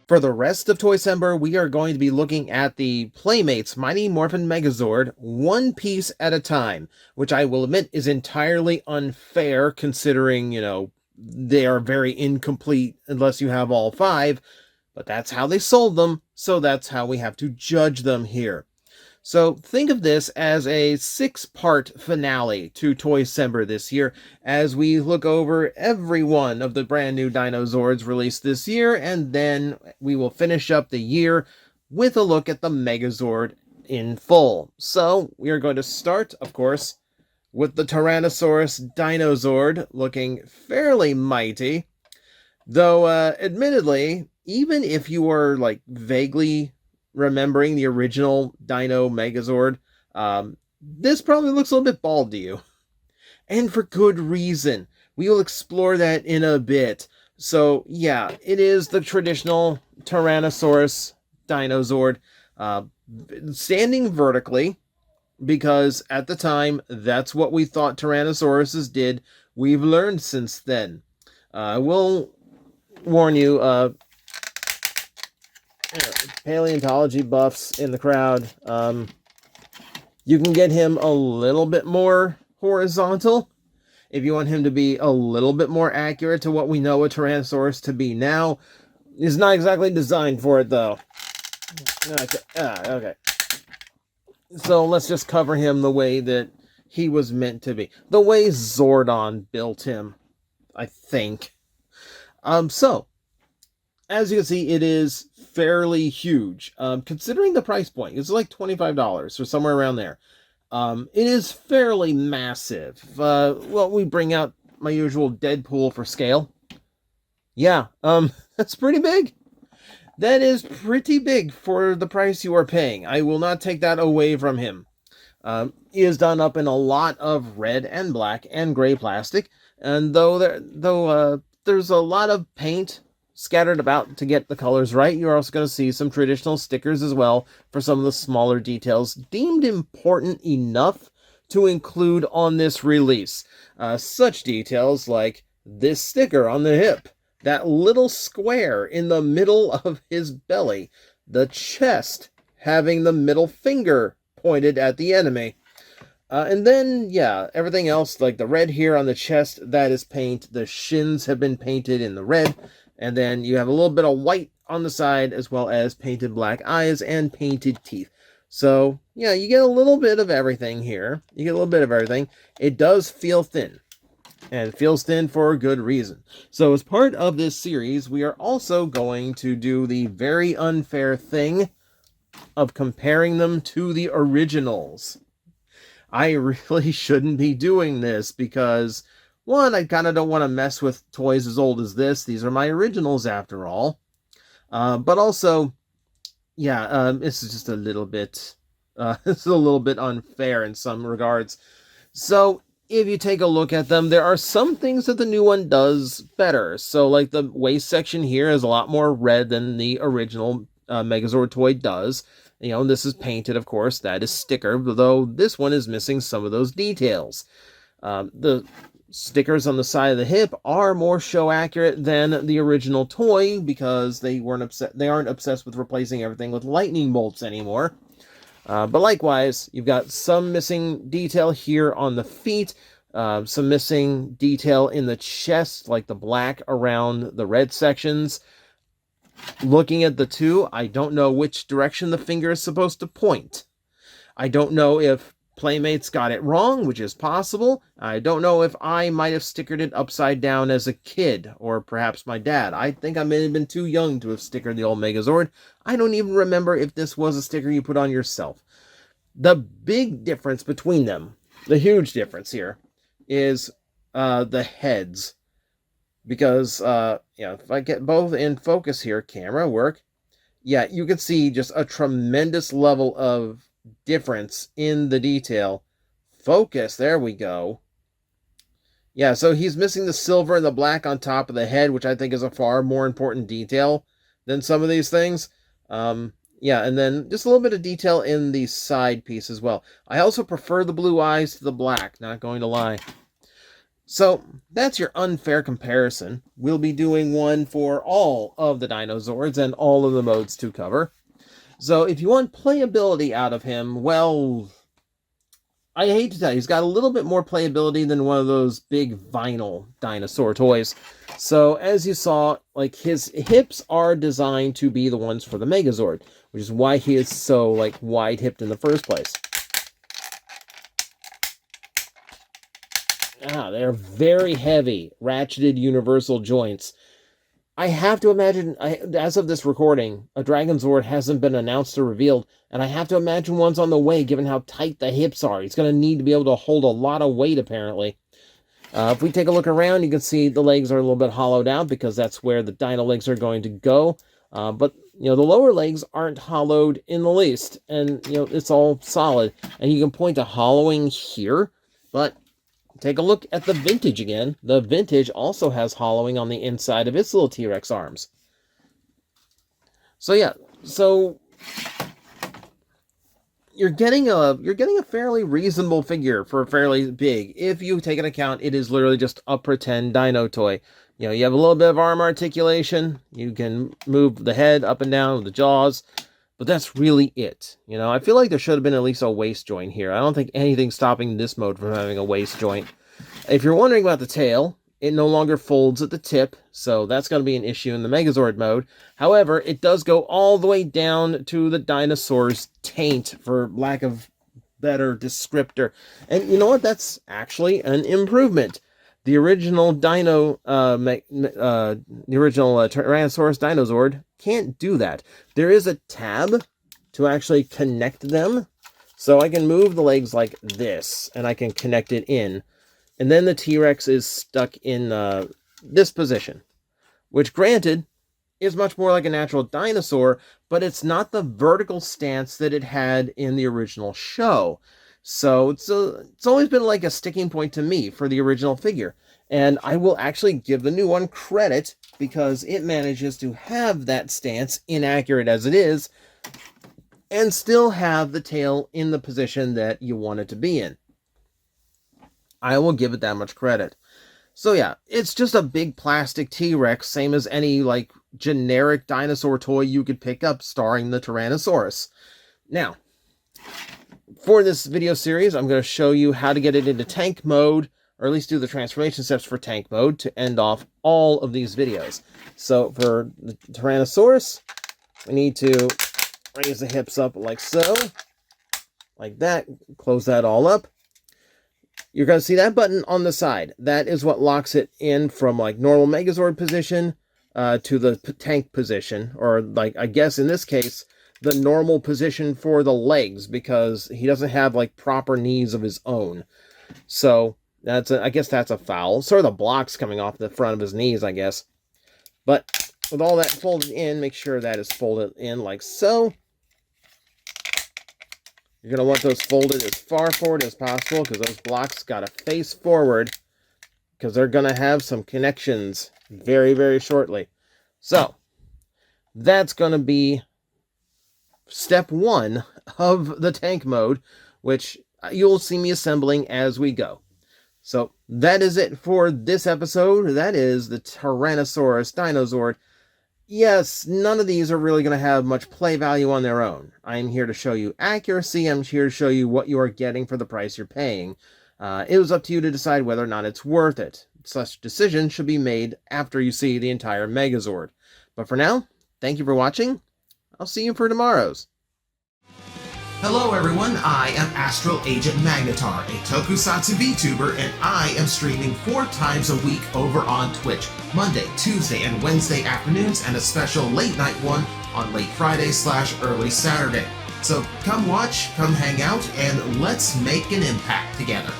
For the rest of Toycember, we are going to be looking at the Playmates Mighty Morphin Megazord one piece at a time, which I will admit is entirely unfair considering, they are very incomplete unless you have all five, but that's how they sold them, so that's how we have to judge them here. So think of this as a 6-part finale to Toycember this year, as we look over every one of the brand new Dinozords released this year, and then we will finish up the year with a look at the Megazord in full. So we are going to start, of course, with the Tyrannosaurus Dinozord, looking fairly mighty, though admittedly, even if you are like vaguely remembering the original Dino Megazord, this probably looks a little bit bald to you. And for good reason. We will explore that in a bit. So, yeah, it is the traditional Tyrannosaurus Dinozord, standing vertically, because at the time, that's what we thought Tyrannosauruses did. We've learned since then. I will warn you, paleontology buffs in the crowd, you can get him a little bit more horizontal if you want him to be a little bit more accurate to what we know a Tyrannosaurus to be now. He's not exactly designed for it, though. Okay. So let's just cover him the way that he was meant to be. The way Zordon built him, I think. So, as you can see, it is fairly huge. Considering the price point, it's like $25 or somewhere around there. It is fairly massive. Well, we bring out my usual Deadpool for scale. Yeah, that's pretty big. That is pretty big for the price you are paying. I will not take that away from him. He is done up in a lot of red and black and gray plastic, and though there's a lot of paint scattered about to get the colors right, you're also going to see some traditional stickers as well for some of the smaller details deemed important enough to include on this release. Such details like this sticker on the hip, that little square in the middle of his belly, the chest having the middle finger pointed at the enemy. And then, yeah, everything else, like the red here on the chest, that is paint. The shins have been painted in the red. And then you have a little bit of white on the side, as well as painted black eyes and painted teeth. So, yeah, you get a little bit of everything here. You get a little bit of everything. It does feel thin. And it feels thin for a good reason. So, as part of this series, we are also going to do the very unfair thing of comparing them to the originals. I really shouldn't be doing this because, one, I kind of don't want to mess with toys as old as this. These are my originals after all. But also, yeah, this is just a little bit, it's a little bit unfair in some regards. So, if you take a look at them, there are some things that the new one does better. So, like the waist section here is a lot more red than the original Megazord toy does. This is painted, of course. That is sticker, though this one is missing some of those details. The stickers on the side of the hip are more show accurate than the original toy because they aren't obsessed with replacing everything with lightning bolts anymore. But likewise, you've got some missing detail here on the feet, some missing detail in the chest, like the black around the red sections. Looking at the two, I don't know which direction the finger is supposed to point. I don't know if Playmates got it wrong, which is possible. I don't know if I might have stickered it upside down as a kid, or perhaps my dad. I think I may have been too young to have stickered the old Megazord. I don't even remember if this was a sticker you put on yourself. The big difference between them, the huge difference here, is the heads. Because, if I get both in focus here, camera work, yeah, you can see just a tremendous level of difference in the detail. Focus, there we go. Yeah, so he's missing the silver and the black on top of the head, which I think is a far more important detail than some of these things. Yeah, and then just a little bit of detail in the side piece as well. I also prefer the blue eyes to the black, not going to lie. So that's your unfair comparison. We'll be doing one for all of the Dinozords and all of the modes to cover. So if you want playability out of him, well, I hate to tell you, he's got a little bit more playability than one of those big vinyl dinosaur toys. So as you saw, like, his hips are designed to be the ones for the Megazord, which is why he is so, like, wide-hipped in the first place. They're very heavy, ratcheted universal joints. I have to imagine, as of this recording, a Dragonzord hasn't been announced or revealed, and I have to imagine one's on the way, given how tight the hips are. He's going to need to be able to hold a lot of weight, apparently. If we take a look around, you can see the legs are a little bit hollowed out, because that's where the dino legs are going to go. But, you know, the lower legs aren't hollowed in the least, and, you know, it's all solid. And you can point to hollowing here, but take a look at the Vintage again. The Vintage also has hollowing on the inside of its little T-Rex arms. So yeah, so you're getting a fairly reasonable figure for a fairly big. If you take into account it is literally just a pretend dino toy. You know, you have a little bit of arm articulation. You can move the head up and down with the jaws. But that's really it. You know, I feel like there should have been at least a waist joint here. I don't think anything's stopping this mode from having a waist joint. If you're wondering about the tail, it no longer folds at the tip, so that's going to be an issue in the Megazord mode. However, it does go all the way down to the dinosaur's taint, for lack of better descriptor. And you know what? That's actually an improvement. The original Tyrannosaurus Dinozord can't do that. There is a tab to actually connect them. So I can move the legs like this, and I can connect it in. And then the T-Rex is stuck in this position, which, granted, is much more like a natural dinosaur, but it's not the vertical stance that it had in the original show. So it's always been like a sticking point to me for the original figure. And I will actually give the new one credit, because it manages to have that stance, inaccurate as it is, and still have the tail in the position that you want it to be in. I will give it that much credit. So yeah, it's just a big plastic T-Rex, same as any, like, generic dinosaur toy you could pick up starring the Tyrannosaurus. Now, for this video series, I'm going to show you how to get it into tank mode, or at least do the transformation steps for tank mode to end off all of these videos. So for the Tyrannosaurus, we need to raise the hips up like so, like that, close that all up. You're going to see that button on the side. That is what locks it in from, like, normal Megazord position to the tank position, or, like, I guess in this case, the normal position for the legs, because he doesn't have, like, proper knees of his own. So I guess that's a foul. Sort of the blocks coming off the front of his knees, I guess. But with all that folded in, make sure that is folded in like so. You're going to want those folded as far forward as possible, because those blocks got to face forward, because they're going to have some connections very, very shortly. So that's going to be step one of the tank mode, which you'll see me assembling as we go. So that is it for this episode. That is the Tyrannosaurus Dinozord. Yes, none of these are really going to have much play value on their own. I'm here to show you accuracy. I'm here to show you what you are getting for the price you're paying. It was up to you to decide whether or not it's worth it. Such decisions should be made after you see the entire Megazord. But for now, thank you for watching. I'll see you for tomorrow's. Hello everyone, I am Astral Agent Magnetar, a tokusatsu VTuber, and I am streaming 4 times a week over on Twitch, Monday, Tuesday, and Wednesday afternoons, and a special late night one on late Friday/early Saturday. So come watch, come hang out, and let's make an impact together.